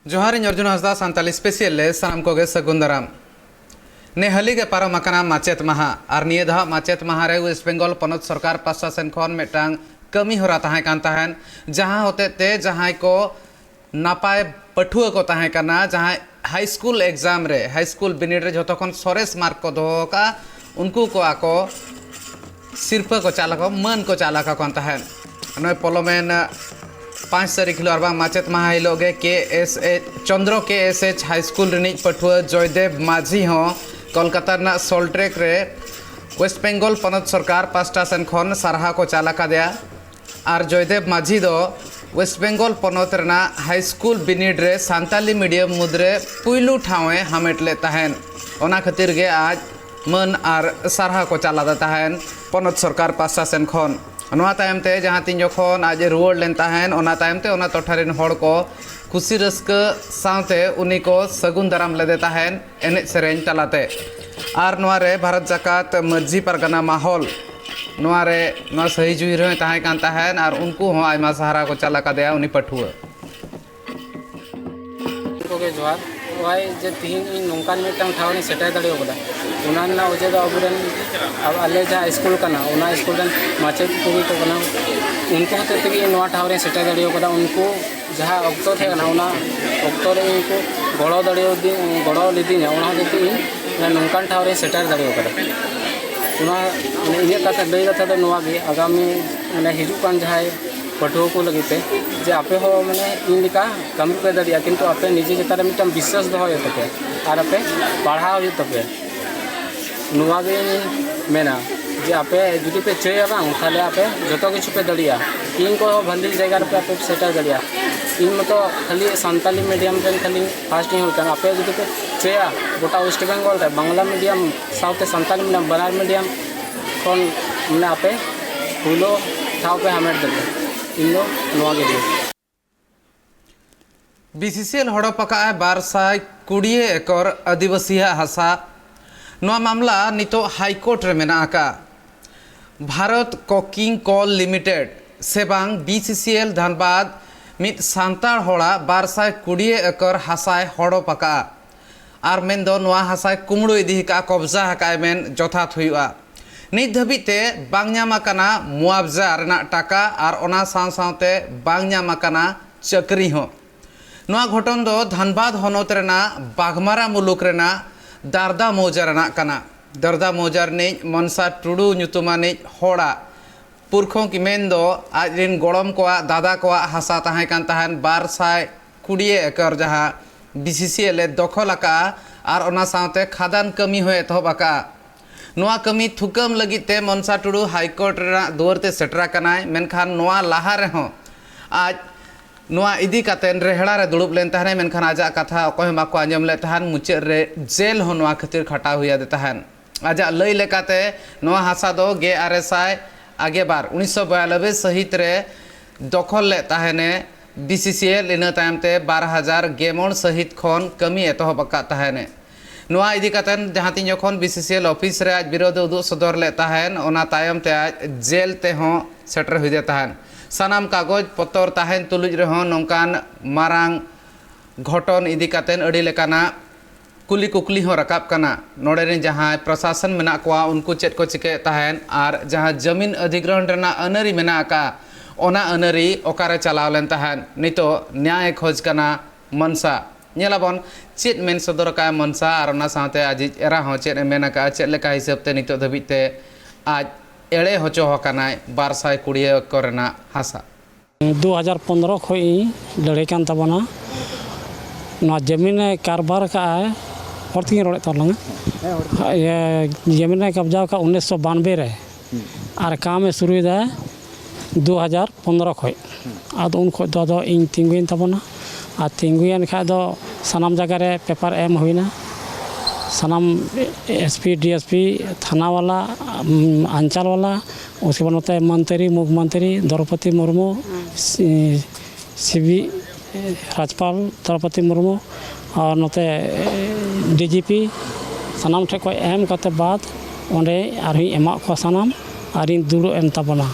जोहार अर्जुन हंसदा सानताली स्पेशल ले सानाम कोगे सगुन दाराम ने हाली के पारम आकाना माचेत माहा और निये धा माचेत माहा रे वेस्ट बेंगल पनत सरकार पासा सेन खन मेटांग कमी होरा ताहें कान ताहेन जहां होते ते जहां को नापाय पठुआ को ताहें काना जहां हाई स्कूल एग्जाम रे हाई स्कूल बिनिड रे जतो खन सरेस मार्क को दोहो का उनको को आको सिरपा को चालक मन को चालक कान ताहेन नय पलोमेन 5 तारीख हिलो और माचेत माहा हिलोगे चंद्र KSH हाई स्कूल रिनिज पठुआ जयदेव माझी हो कोलकाता ना सोल्ट्रेक रे वेस्ट बेंगल पनत सरकार पास्टा सेन खन सारहा को चालका दिया और जयदेव माझी दो वेस्ट बेंगल पनत रेना हाई स्कूल बिनिड रे सान्ताली मीडियम मुद्रे पुइलू ठावे हामेटले ताहेन ओना खातिर गे आज मन और सारहा को चालादा ताहेन पनत सरकार पास्टा सेन खन नोआ तायमते जहाँ तीन जखन आज रुआड़ लेन ताहेन ओना तायमते ओना टोठारिन हड़ को खुशी रस्क साथे उनी को सगुन दाराम लेदे ताहेन एने सेरेन तालाते आर नोआ रे भारत जाकात मर्जी परगना माहौल नोआ रे नोआ सही जुही रे ताहें कान ताहेन आर उनको हो आयमा सहारा को चाला का दिया उनी पठुआ कोगे जोहार वाई जे तीन नोंकान मिटन ठावनी सेटाय दाड़े ओबदा उनाना ओजे दा अबुरन अब आले जा स्कूल कना उना स्कूल रन माचेत कोगी को कना उनको होते तगी नोआ ठावरे सेटाय दाड़े ओबदा उनको जहां अक्तो थे ना उना अक्तो रे उनको गड़ो दाड़े ओदी गड़ो लिदी ना उना होते इन नोंकान ठावरे सेटाय दाड़े ओबदा उना इने कथा लई कथा दो नोआ गे आगामी माने हिजु कान जहाय पठुआ को लगते जे आपे हो माने इन लिका कम पे दाड़िया किंतु आपे निजे जेतारे मिटम विश्वास दो होय तपे आर आपे पढ़ाव हो तपे नुआ गे मेना जे आपे जुदी पे चेया बांग थाले आपे जतो किछु पे दाड़िया इन को भली जगह रे आपे सेटा दाड़िया इन मतो खाली सान्ताली मीडियम रे खाली फास्ट हो कन आपे जुदी पे चेया गोटा वेस्ट बेंगल रे बांग्ला मीडियम साउथ सान्ताली मीडियम बनार मीडियम कोन माने आपे पुलो ठाव पे हमेट दे इनो नोआ गे BCCL हड़पका 220 एकर आदिवासी हासा नोआ मामला नितो हाईकोर्ट रे मेना आका भारत कोकिंग कॉल लिमिटेड सेबांग BCCL धनबाद मित सांतार होड़ा 220 एकर हासाय हड़पका आर मेन दो नोआ हासाय कुमड़ो इदी का कब्जा हकाय मेन जथात हुआ नित धबिते बांग ᱧᱟᱢᱟᱠᱟᱱᱟ मुआवजा रेना टाका और ओना साव सावते बांग ᱧᱟᱢᱟᱠᱟᱱᱟ चक्री हो नोआ घटन दो धनबाद हनत रेना बागमारा मुलुक रेना दारदा मौजा रेना काना दारदा मौजार ने मनसा टुडू ᱧᱩᱛᱩᱢᱟᱱᱤᱡ होड़ा पुरखों की मेन दो आज रिन गोड़म को दादा को हासा ताहें कान ताहेन 220 एकर जहाँ BCCL दखल आका और ओना सावते खादान कमी होए एतहबका नोआ कमी थुकम लगिते मनसा टुडू हाईकोर्ट रेना दुआरते सेटरा कनाय मेनखान नोआ लाहा रे हो आज नोआ इदी कातेन रेहड़ा रे दुड़ुब लेन ताहने मेनखान आजा कथा अकोय माको आंजम ले ताहन मुचाद रे जेल हो नोआ खातिर खटा हुआ दे ताहन आजा लई लेकाते नोआ हासा दो गे RSI आगे बार 1992 सहित रे दखल ले ताहने BCCL इन तायमते 12000 गेमोन सहित खन कमी एतहबका ताहने नोआ इदी कातेन जहां तीन जखन BCCL ऑफिस रे आज विरोध उदुग सदर ले ताहन ओना तायम ते आज जेल ते हो सेटर हुई दे ताहन सानाम कागज पत्तर ताहन तुलुज रे हो नोंकान मारांग घटन इदी कातेन अड़ी लेकाना कुली कुकली हो रकाब काना नोडे रे जहां प्रशासन मेना कोआ उनको चेत को चिके ताहन और जहां जमीन अधिग्रहण रेना अनरी मेना का ओना अनरी ओकारे चलाव लेन ताहन नितो न्याय खोज काना मनसा नेलाबन चेत मेन सदर का मनसा और ना साथे आज एरा हो चेत मेना का चेत लेका हिसाब ते नितो धबिते आज एड़े होचो हकानाय 220 करना हासा 2015 खोई लड़े कान तबना ना जमीन कारबार का है हरती रोड़े तलंग ये जमीन कब्जा का 1992 रे और काम में शुरू है 2015 खोई आद उन खो दो इन तिंगुइन तबना आ तिंगुइन खा दो सनाम जगह रे पेपर एम हुईना सनाम SP DSP थाना वाला अंचल वाला उसके बाद होता है मंत्री मुख्यमंत्री द्रौपदी मुर्मू CB राज्यपाल द्रौपदी मुर्मू और नोते DGP सनाम ठे को एम करते बाद ओंडे आरही एमा को सनाम आरिन दुड़ो एम तबना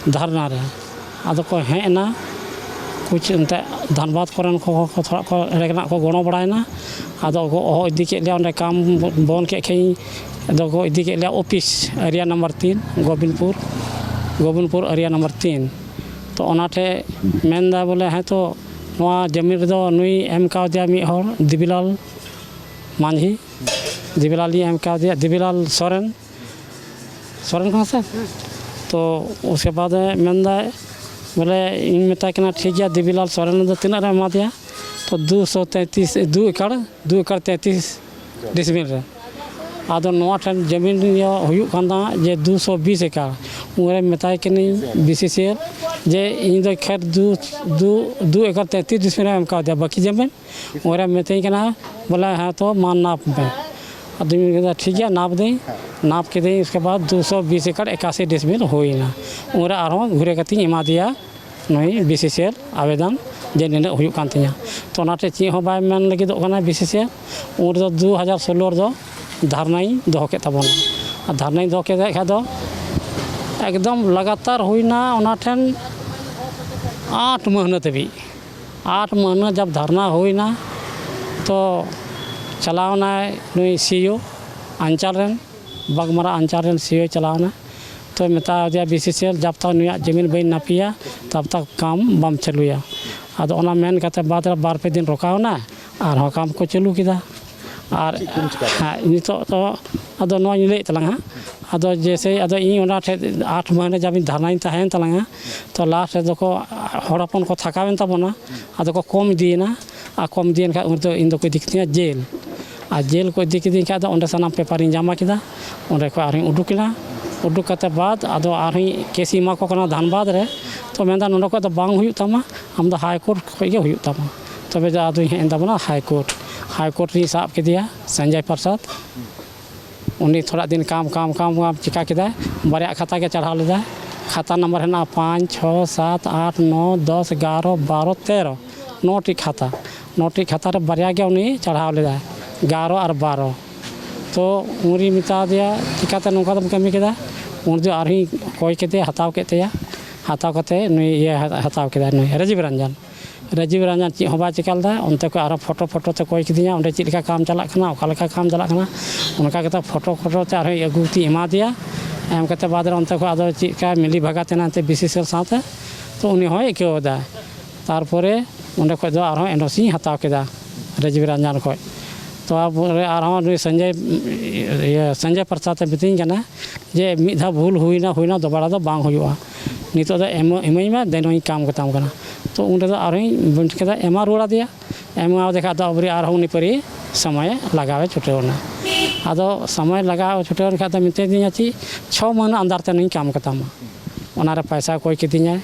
धरना रे आदो को हेना कुछ अंते धनबाद कोरन को थोड़ा को रेगना को गणो बड़ायना आदो को ओहो इदी के लिया काम बन के खई आदो को इदी के लिया office area number 3 Govindpur area number 3 तो ओनाटे मेनदा बोले है तो नवा जमीन रे दो नुई एम का दिया मी हर दिबिलाल मांझी दिबिलाल एम का दिया दिबिलाल सोरेन कहाँ से तो उसके बाद मेनदा बोले इन मेता के ठीक है दिबिलाल सोरेन तो तीन एमा दिया तो 2 एकड़ 33 डिसमिल रे आदो नवा ठन जमीन हुयुग कांदा जे 220 एकड़ उरे मेताय के बीसीसीएल जे इन दो खेत 2 एकड़ 33 डिसमिल एम का दिया बाकी जमीन उरे मेताय के बोला हाँ तो मान नाप में आदमी ठीक है नाप दें नाप के दें उसके बाद 220 एकड़ 81 डिसमिल हुई ना उरे आरो घुरे कती एमा दिया नई बीसीसीएल आवेदन जे निना हुयुग कान तिया तो नाटे ची हो बाय मेन लगी दो कना बीसीसीएल उर दो 2016 दो धारनाई दो के तबन धारनाई दो के खा दो एकदम लगातार हुईना ओना ठन 8 महीना तभी 8 महीना जब धरना हुईना तो चलावना नुई सीओ अंचल रेन बागमरा अंचल रेन सीओ चलावना तो मेता दिया बीसीसीएल जब तक नुया जमीन बई नापिया तब तक काम बम चलुया आदो ओना मेन कते बाद रे 2-3 दिन रोकावना और हो काम को चालू किदा और नितो तो आदो नो ले तलंगा आदो जैसे आदो इन ओना 8 महीने जब धरनाई तहन तलंगा तो लास्ट दो को हड़पन को थकावेन तबना आदो को कम दीना आ कम दिन का उन तो इन दो को दिखतिया जेल आ जेल को दिख दी का ओंडे सनाम पेपर इन जमा किदा ओंडे को आरी उडुकिना उडुक कते बाद आदो आरी केसी मा को कना धनबाद रे तो मेंदा नोंडे को तो बांग हुयु तमा हम दो हाई कोर्ट खगे हुयु तमा तबे जा आदो हेन तबना हाई कोर्ट री साब के दिया संजय प्रसाद उन्नी थोड़ा दिन काम चिका किदा बारे खाता के चढ़ा लेदा खाता नंबर है ना 5 6 7 8 9 10 11 12 13 9 टी खाता रे बारे के उन्नी चढ़ा लेदा 11 और 12 तो उरी मिता दिया चिकाते नोका दम कमी किदा उन जो आरही कोई के हताव के तेया हताव कते नुई ये हताव किदा नुई राजीव रंजन ची होबा चिकालदा उनते को आरो फोटो ते कोई किदिया उंडे चिलका काम चला खना ओका लेका काम चला खना उनका के फोटो ते आरो अगुती एमा दिया एम कते बाद रे उनते को आदो चिका मिली भगातेना ते बीसीसीएल साथे तो उनी होय केओदा तारपरे उंडे को दो आरो एनओसी हताव किदा राजीव रंजन को तो अब आरो संजय प्रसाद मितिंग कना जे मिधा भूल हुईना दोबारा दो बांग हुआ नितो दो एमई में देनोई काम कताम कना तो उन आरो बंट के एमा रुड़ा दिया एमा देखा तो अबरी आरो उनी परी समय लगावे छुटेवना आदो समय लगावे छुटेवन खा तो मिते दिया ची 6 महीना अंदर ते नहीं काम कतामा ओनारे पैसा कोई के दिया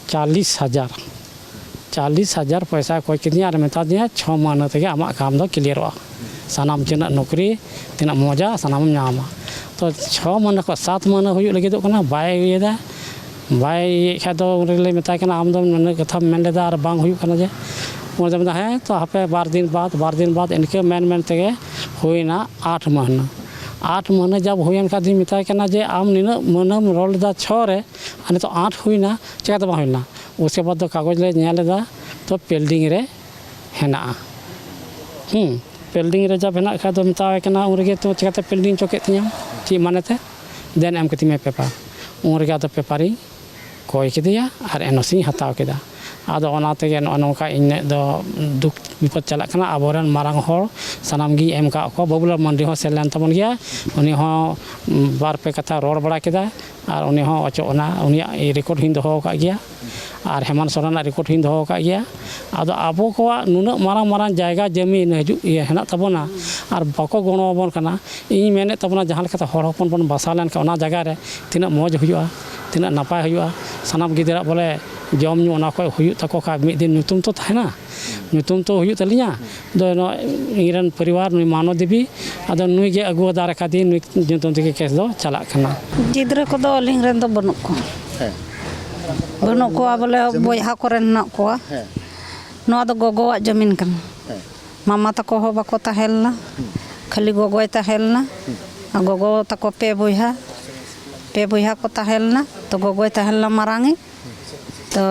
40,000 पैसा कोई के दिया मेता दिया 6 महीना तक आमा काम दो क्लियर सानाम जना नौकरी तना मजा सानाम नामा तो 6 महीना को 7 महीना हुई लगे तो कना बाय येदा बाय खा तो रेले मेता कना आम दो मन कथा मेन लेदा और बांग हुई कना जे उन दम है तो हापे 12 दिन बाद इनके मेन तगे हुईना 8 महीना जब हुईन का दिन मेता कना जे आम निना मनम रोल दा 6 रे अने तो 8 हुईना चेका तो हुईना उसके बाद तो कागज ले नेलेदा तो पेल्डिंग रे हेना पेल्डिंग रे जब हेना खा तो मेता कना उनगे तो चेका पेल्डिंग चोके तिया ची मानेते देन एम कति में पेपर उनगे तो पेपरी कोई के दिया और एनओसी हताव केदा आदो ओनाते गे नोका इन दो दुख विपद चला कना आबोरन मारांग होर सनाम गी एम का को बबुलर मंडी हो सेलन तमन गया उनी हो बार पे कथा रोड बड़ा केदा और उनी हो अचोना उनी रिकॉर्ड हिंद हो का गया और हेमंत सोरेन रिकॉर्ड हिंद हो का गया आदो आबो को नुना मारांग जायगा जमीन हजू ये हेना तबना और बाको गणो बन कना इन मेने तबना जहां कथा होर हपन बन बसा लेन का ओना जगह रे तिना मौज हुआ तिना नपाय हुआ सनाम गिदरा बोले जम नु ओना को हुयु तको का मिद दिन नुतुम तो थाना नुतुम तो हुयु तलिया दो इरन परिवार नुई मानो देवी आदो नुई गे अगुआ दार का दिन नुतुम के केस दो चला खना जिद्र को दो लिंग रेन दो बनु को बोले बोया को रेन ना को नो दो गोगोवा जमीन कन मामा तको हो बाको ताहेलना खाली गोगोय ताहेलना गोगो तको पे बोया पे बहिहा को तहेलना तो गोगोय तहेलना मारांगी तो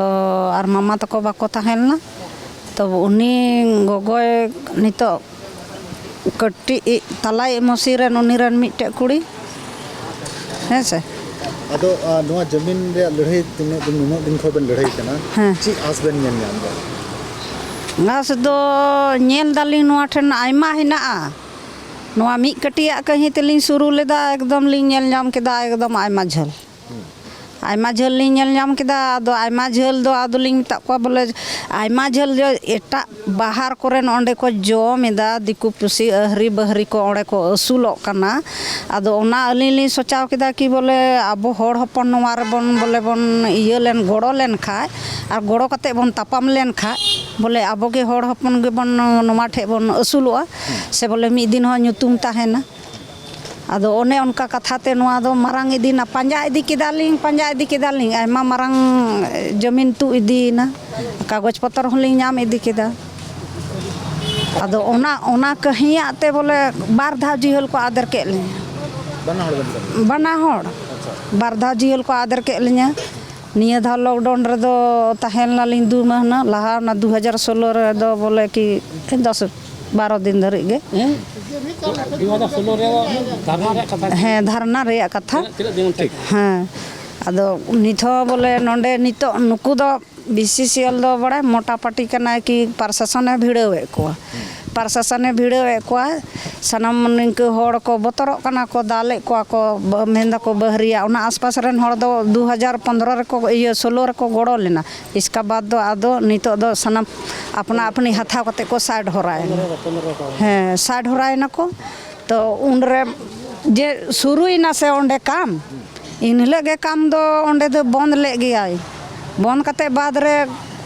और मामा तको बाको तहेलना तो उनी गोगोय नितो कट्टी तलाई मसीरन उनीरन मिट्टे कुड़ी है से अदो नोआ जमीन रे लड़ाई तिने दिन खो बन लड़ाई कना हाँ। ची आस बन ñan ñan दो घास दो ñel दाली नोआ ठन आयमा हिनाआ नोआ मी कटिया कहीं तेलिंग शुरू लेदा एकदम लिंग ñel ñam केदा एकदम आयमा झल आयमा झल लिंग ñel ñam केदा आदो आयमा झल दो आदो लिंग ता को बोले आयमा झल जो एटा बाहर कोरेन ओंडे को जोमेदा दिकु पुसी अहरी बहरी को ओंडे को असुलो कना आदो ओना अलिली सोचाव केदा कि बोले आबो होड़ हपन नोआ रे बन बोले बन इयो लेन गोड़ो लेन खाय और गोड़ो कते बन तापाम लेन खाय बोले आबो के होड़ हपन गे बन नोआ ठे बन असुलोआ से बोले मी दिन हो nyutum ताहेना आदो ओने उनका कथाते नोआ दो मारांग इदीना पंजा इदी केदालिंग आयमा मारांग जमीन तु इदीना कागज पत्र होलिंग नाम इदी केदा आदो ओना कहिया ते बोले बार धा जिहल को आदर के ले बना होड़ बार धा जिहल को आदर के लिया निया धा लॉकडाउन रे दो तहेलना लिंग 2 महीना लहा ना 2016 रे दो बोले कि 10-12 दिन धरि गे हाँ धरना रे कथा हाँ अदो निथो बोले नोंडे नितो नुकु दो बीसीसीएल दो बड़ा मोटा पार्टी कना कि प्रशासन भिड़ावे को प्रशासन भिड़ावे को सनम निंक होड़ को बतरो कना को दाले को मेंदा को बहरिया उना आसपास रेन होड़ दो 2015 रे को ये 16 रे को गोड़ो लेना इसका बाद दो आदो नितो दो सनम अपना अपनी हथा कते को साइड होराय हैं साइड होराय ना को तो उन रे जे शुरुइना से ओंडे काम इनले गे काम दो ओंडे दो बंद ले गया बंद कते बाद रे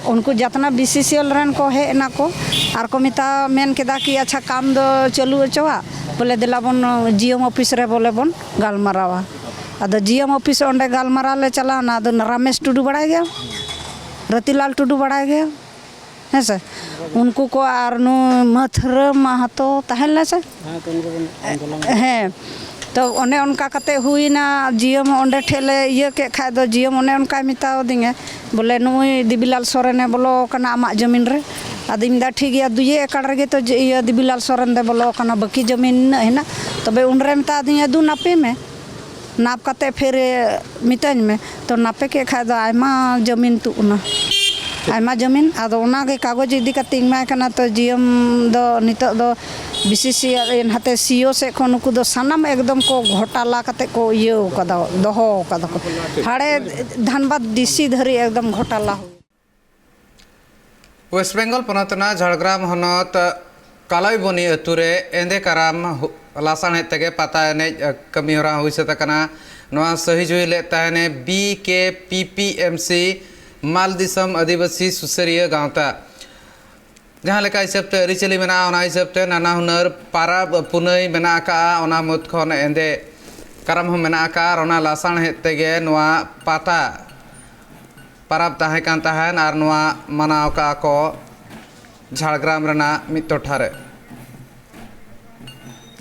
उनको जितना बीसीसीएल रन को है ना को आर को मिता मेन केदा कि अच्छा काम दो चालू अचवा बोले दिला बन जीएम ऑफिस रे बोले बन गालमारावा अदो जीएम ऑफिस ओंडे गालमारा ले चला ना दो रमेश टुडू बढ़ाई गया रतिलाल टुडू बढ़ाई गया है से उनको को आर नु मथर महतो तहल से हैं तो ओने उनका कते हुई ना जीएम ओंडे ठेले ये के खाय दो जीएम ओने उनका मिताओ दिंगे बोले नुई दिबिलाल सोरेन बोलो कना आमा जमीन रे आदिम दा ठीक गया 2 एकड़ रे तो ये दिबिलाल सोरेन दे बोलो कना बाकी जमीन है ना तबे उनरे मिता दिंगे दू नापे में नाप कते फिर मितन में तो नापे के खाय दो आयमा जमीन तु ना आयमा जमीन आदो ओना गे कागज इदी कते इमा कना तो जीएम दो नितो दो बीसीसीएल इन हाते सीओ से को नुकु दो सनम एकदम को घोटाला कते को ये कदा दोहो कदा को हाड़े धनबाद डीसी धरी एकदम घोटाला वेस्ट बेंगल पनतना झाड़ग्राम हनत कालाईबनी अतुरे एंदे कराम लासाने तेगे पता एने कमी होरा हुई से तकना नवा सही जुई ले ताने बीकेपीपीएमसी माल दिसम आदिवासी सुसरिया गांवता जहाँ लेका हिसाबते अरिचली मेना ओना हिसाबते नाना हुनर पाराब पुनई मेना का ओना मुद खन एंदे करम हम मेना का ओना लासाण हेतेगे नवा पाता पाराब ताहे कान ताहेन आर नवा मनाव का को झाड़ग्राम रना मिद टोठारे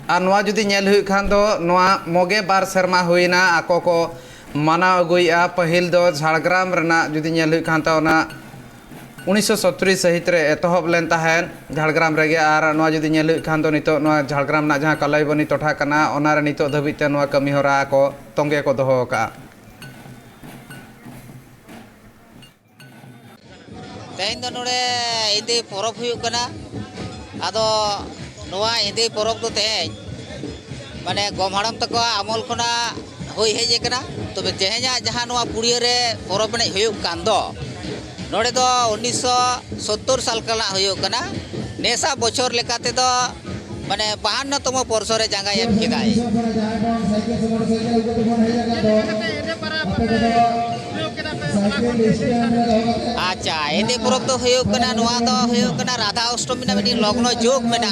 आर नवा जुदी नेल हुई खान दो नवा मोगे बार शर्मा हुईना आको को मानाव अगुया पहिल दो झाड़ग्राम रना जुदी नेल हुई खान तो ओना 1970 सहित रे एतहब लेन ताहेन झाड़ग्राम रेगे आर नवा जुदी नेल हुई खान दो नितो नवा झाड़ग्राम ना जहाँ कालाईबनी टोठा कना ओना रे नितो धबिते नवा कमी होरा को तोंगे को दोहो का तेहन दो नोडे इंदे परब हुयुग कना आदो नवा इंदे परब दो तेहन माने गम हाड़ाम तको आमल खना हुई हेज कना तबे तेहना जहाँ नवा पुड़िया रे परब ने हुयुग कान दो नोडे दो 1970 साल कना हुयुग कना नेसा बछर लेकाते दो माने 52तम वर्ष रे जांगा एम केदाय अच्छा एदे परब दो हुयुग कना नवा दो हुयुग कना राधा अष्टमी ना मिनी लग्न जोग मेना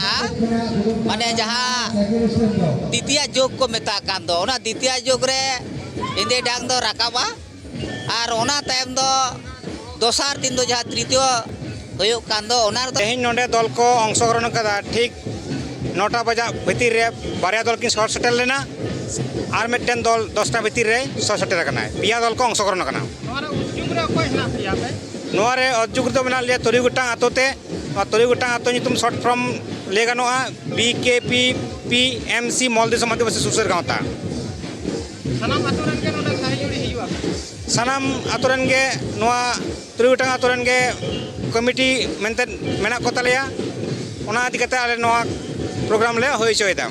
माने जहाँ द्वितीय जोग को मेता कान दो ओना द्वितीय जोग रे इंदे डांग दो राकाबा आर ओना तायम दो दोसार दिन दो जहाँ तृतीय हुयुग कान दो ओना तेहन नोंडे दल को अंशग्रहण कदा ठीक 9टा बजा भीतर रे बारिया दल की शॉर्ट सेटल लेना आर मिट्टन दल 10टा भितर रे सौ सेटेर कना पिया दल को अंशग्रहण कना नोरे अजुग दो मेना लिया तुरी गोटांग आतोते तुरी गोटांग आतो नितुम शॉर्ट फॉर्म ले गनोआ BKP PMC मॉल दिसम आदिवासी सुसर गांवता सानाम आतोरन गे नोआ तुरी गोटांग आतोरन गे कमिटी मेनते मेना को तलेया ओना आदि कते आले नोआ प्रोग्राम ले होय चोयदा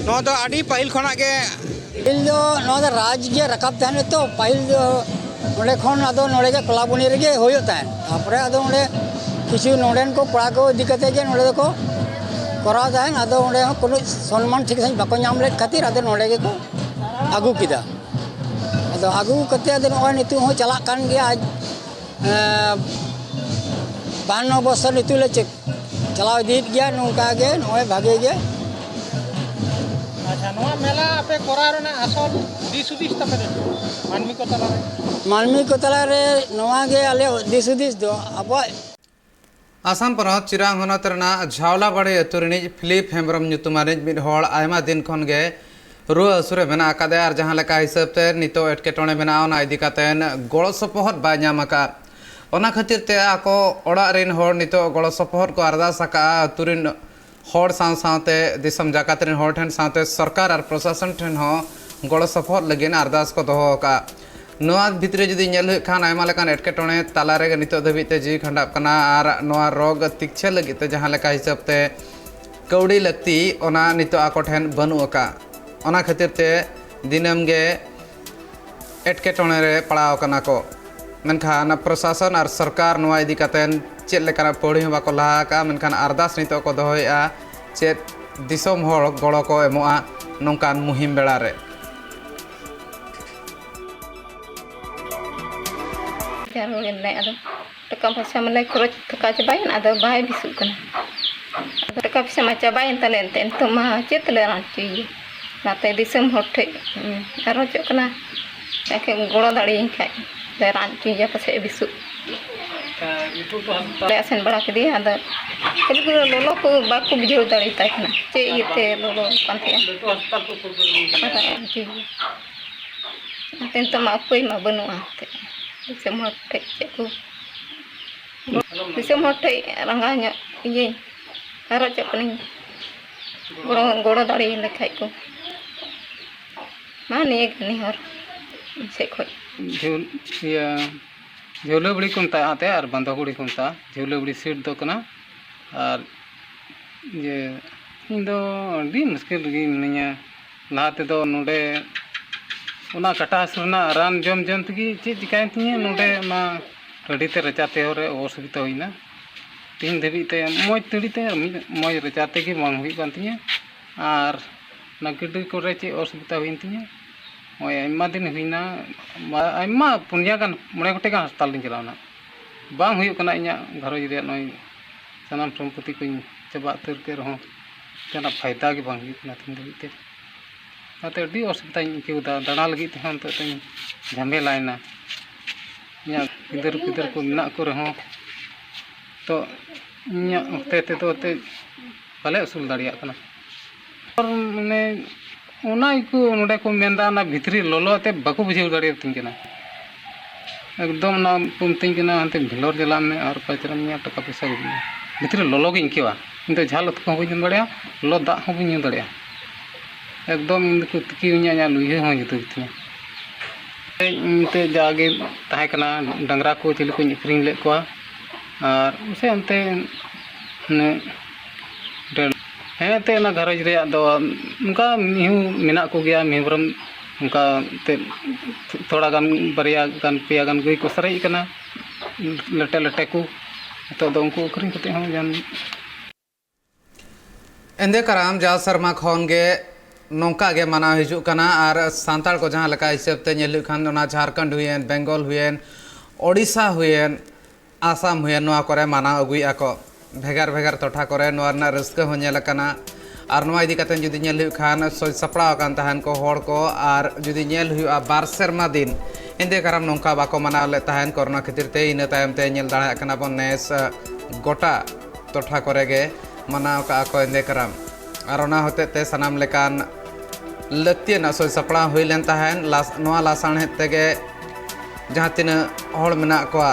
नोआ दो आडी पहिल खना गे पहिल दो नोआ द राज गे रकाब ताने तो पहिल दो नोडे खन आदो नोडे गे कलाबुनी रे गे होयो तान तापरे आदो नोडे किछु नोडेन को पड़ा को दिकते गे नोडे को करा तान आदो नोडे कोनो सम्मान ठीक सही बाको नाम ले खातिर आदो नोडे गे को आगु किदा आदो आगु कते आदो नोय नितु हो चला कान गे आज 52 बছর नितु ले चेक चलाव दीत गया नोका गे नोय भागे गे अच्छा नोआ मेला पे करा रे असल दिसुदिस तपे मानमी को तला रे नोआ गे आले दिसुदिस दो अब आसाम पनत चिरांग हनत रना झावलाबाड़ी अतु रिनिज फिलिप हेम्ब्रम ᱧᱩᱛᱩᱢᱟᱱᱤᱡ मिड हड़ आयमा दिन खन गे रुआ असुरे मेना आकादे आर जहां लेका हिसाब ते नितो एटकेटोणे मेना ओना इदी कातेन गड़ो सपोहट बाय ᱧᱟᱢ आका ओना खातिर ते आको ओड़ा रिन हड़ नितो गड़ो सपोहट को अरदास आका अतु रिन हड़ साव सावते दिसम जाकात रिन हड़ ठेन सावते सरकार और प्रशासन ठेन हो गड़ो सपोहट लगिन अरदास को दोहो का नोआ भितरे जुदी नेल हुई खान आयमा लेकान एटकेटोणे तालारे गे नितो धबिते जी खंडाप कना आर नोआ रोग तिक्छे लगिते जहां लेका हिसाब ते कौड़ी लगती ओना नितो आको ठेन बनु का ओना खातिर ते दिनम गे एटकेटोणे रे पड़ाव कना को मेनखान प्रशासन और सरकार नोआ इदी कातेन चेद लेकाना पौड़ी हूँ बाको लहा का मेनखान अरदास नितो को दोहोया चेद दिसोम हड़ गड़ो को एमोआ नोंकान मुहिम बेड़ा रे टका पैसा मलाई खरच थका चाबाइन आदो बाय बिसुक कना आदो टका पैसा मा चाबाइन तले एंते तो मा चेत ले रांची नाते दिसम होठे आरो चो कना एके गोड़ो दाड़ी खाय ले रांची जा पसे बिसुक ले असन बड़ा के दिया आदो कल लोलो को बाको बुझो दाड़ी ताय कना चे इते लोलो कांते आते तो मा कोई मा बनुआ ते दिसम होठे चेको दिसम होठे रंगाnya इये आरो चो कनी गोड़ो दाड़ी लेखाय को माने गनी हर से खोय झोले बड़ी कोनता आते और बंधा गुड़ी कोनता झोले बड़ी सीट दो कना और ये इंदो डी मुश्किल गी मिनिया लाते दो नोडे ओना कटा सुना रान जम जम तगी चेज दिकाय तिया नोडे मा रडीते रचाते होरे असुविधा होइना तीन धबिते मoj तड़ीते मoj रचाते की मांग हुई कान तिया और ना गिडी कोरे चे असुविधा होइन तिया ओय आयमा दिन हुइना आयमा पुनिया गान मणे गोटे गान हस्पताल दिन चलावना बांग हुई कना इया घरज रे नय सनाम सम्पत्ति को चबा तर के रहो जना फायदा के बांग हुई कना तीन धबिते आते अडी असुविधा के दाना लगी ते हम तो झमेलायना इया गिदर गिदर को मेना को रहो तो इया ते तो ते बाले असूल दाड़िया कना और माने ओना को नोडे को मेंदा ना भितरी लोलो ते बाको बुझेव दाड़िया तिन कना एकदम ना पुमतिन कना अंते भिलोर जला में और पचरम में टका पैसा गुना भितरी लोलो के इंकेवा इंते झाल को हो दाड़िया लो दा हो बुझ दाड़िया एकदम इनको तकी nya लुहे हो जतो तिया इंते जागे ताहे कना डंगरा को चिल को अखरिंग ले को और उसे अंते ने हेते ना घरज रे दो उनका मिहु मेना को गया मेहब्रम उनका ते थोड़ा गान बरिया गान पिया गान गई को सरई कना लटे लटे को तो उनको अखरिंग कते हो जान एंदे कराम जा शर्मा खन गे नौका गे माना हिजु कना और सांताल को जहां लका हिसाब ते नेल खान ओना Jharkhand when Bengal when Odisha when Assam when नोआ करे माना अगुई आको भेगार भेगार टोठा करे नोआ ना रस्का हो नेल कना और नोआ इदी कते जुदी नेल खान सोय सपड़ाव कान तहन को होड़ को और जुदी नेल हुआ बार सेरमा दिन एंदे कराम नौका बाको माना ले तहन कोरोना खातिर ते इन तायम ते नेल दाड़ा कना बन नेस गोटा टोठा करे गे माना का को एंदे कराम और ओना होते सनाम लेकान लक्तियाना सो सपड़ा हुई लेन तहन नोआ लासाणहेद तेगे जहाँ तीना हड़ मेना कोआ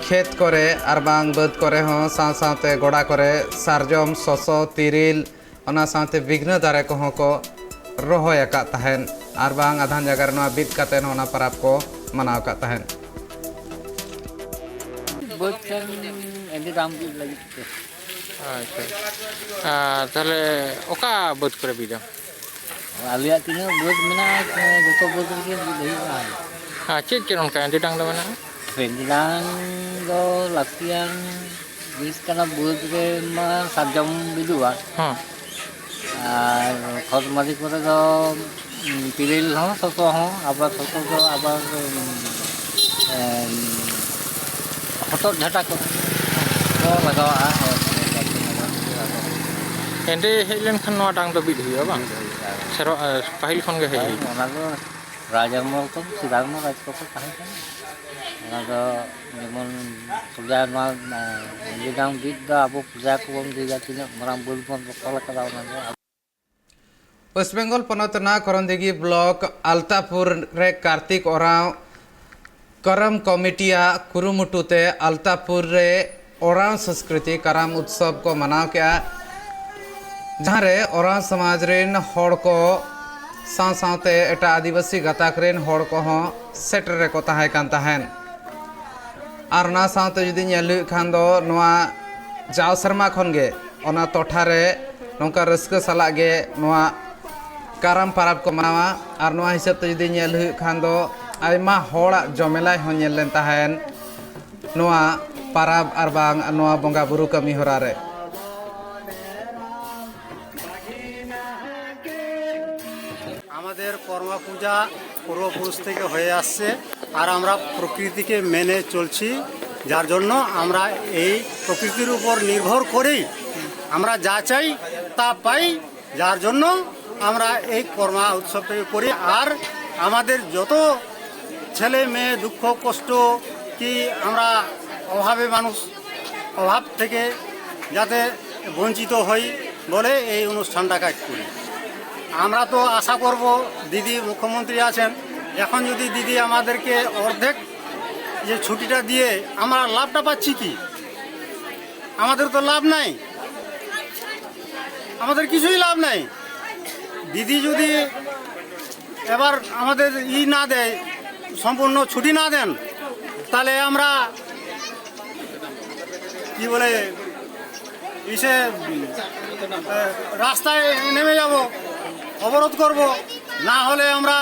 खेत करे और बांग बद करे हों साथ गोड़ा करे सारजम ससो तिरिल ओना साथे विघ्न दारे को हों को रोहय का तहन और बांग आधान जगह नोआ बीत कातेन होना परब को मनाव का तहन তাহলে ওকা বোধ করে বিদা আলিয়া তিনা বোধ মেনা যত বোধ ᱨᱮᱜᱮ ᱦᱩᱭᱩᱜᱼᱟ ᱪᱮᱫ ᱪᱮᱫ ᱚᱱᱠᱟ ᱮᱱᱫᱤᱰᱟᱝ ᱫᱚ ᱢᱮᱱᱟᱜᱼᱟ ᱯᱮᱱᱰᱤᱞᱟᱝ ᱫᱚ ᱞᱟᱹᱠᱛᱤᱭᱟᱱ ᱡᱤᱱᱤᱥ ᱠᱟᱱᱟ ᱵᱟᱹᱫᱽ ᱨᱮᱢᱟ ᱥᱟᱨᱡᱚᱢ ᱵᱤᱫᱩᱜᱼᱟ ᱦᱮᱸ আর খত মাটি করে তো তিরিল হ্যাঁ শস্য হ্যাঁ আবার শস্য তো আবার হতর ঝাঁটা করে লাগাওয়া ᱮᱱᱫᱮ ᱦᱮᱡ ᱞᱮᱱᱠᱷᱟᱱ ᱱᱚᱣᱟ ᱰᱟᱝ ᱫᱚ ᱵᱤᱫ ᱦᱩᱭᱩᱜᱼᱟ ᱵᱟᱝ ᱯᱟᱹᱦᱤᱞ ᱠᱷᱚᱱ ᱜᱮ ᱦᱮᱡ ᱦᱩᱭᱩᱜᱼᱟ ᱚᱱᱟ ᱫᱚ ᱨᱟᱡᱽ ᱟᱢᱚᱞ ᱠᱷᱚᱱ ᱥᱮᱫᱟᱭ ᱢᱟ ᱨᱟᱡᱽ ᱠᱚᱠᱚ ᱛᱟᱦᱮᱸ ᱠᱟᱱᱟ ᱚᱱᱟ ᱫᱚ ᱡᱮᱢᱚᱱ ᱯᱩᱡᱟ ᱱᱚᱣᱟ ᱰᱟᱝ ᱵᱤᱫ ᱫᱚ ᱟᱵᱚ ᱯᱩᱡᱟ ᱠᱚᱵᱚᱱ ᱵᱤᱫᱟ ᱛᱤᱱᱟᱹᱜ ᱢᱟᱨᱟᱝ ᱵᱩᱨᱩ ᱵᱚᱱ ᱛᱚᱞ ᱟᱠᱟᱫᱟ ᱚᱱᱟ ᱫᱚ वेस्ट बेंगल पनतना करंदिगी ब्लॉक अल्तापुर रे कार्तिक ओराव करम कमिटिया कुरुमुटुते अल्तापुर रे ओराव संस्कृति करम उत्सव को मनाव किया जहाँ रे ओराव समाज रेन हड़ को साथे एटा आदिवासी गताक रेन हड़ को हों सेटर रे को ताहे कान ताहेन और ना साथे जुदी नेलु खान दो नोआ जाव शर्मा खन गे ओना टोठा रे नोंका रस्क साला गे नोआ करम परब को मनावा और नोआ हिसाब ते जुदी नेल हुई खान दो आयमा हड़ा जमेला हो नेल लेन ताहेन नोआ परब और बांग नोआ बंगा बुरु कमी होरा रे আমাদের কর্মা পূজা পূর্বপুরুষ থেকে হয়ে আসছে আর আমরা প্রকৃতিকে মেনে চলছি যার জন্য আমরা এই প্রকৃতির উপর নির্ভর করেই আমরা যা চাই তা পাই যার জন্য আমরা এই কর্মা উৎসবটাকে করি আর আমাদের যত ছেলে মেয়ে দুঃখ কষ্ট কি আমরা অভাবে মানুষ অভাব থেকে যাতে বঞ্চিত হই বলে এই অনুষ্ঠানটাকে করি আমরা তো আশা করব দিদি মুখ্যমন্ত্রী আছেন এখন যদি দিদি আমাদেরকে অর্ধেক যে ছুটিটা দিয়ে আমরা লাভটা পাচ্ছি কি আমাদের তো লাভ নাই আমাদের কিছুই লাভ নাই দিদি যদি এবার আমাদের না দেয় সম্পূর্ণ ছুটি না দেন তাহলে আমরা কি বলে ইসে রাস্তায় নেমে যাব অবরোধ করব না হলে আমরা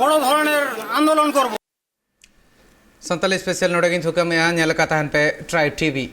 বড় ধরনের আন্দোলন করব संताली स्पेशल नोड़े थुकम यहाँ पे ट्राइब टीवी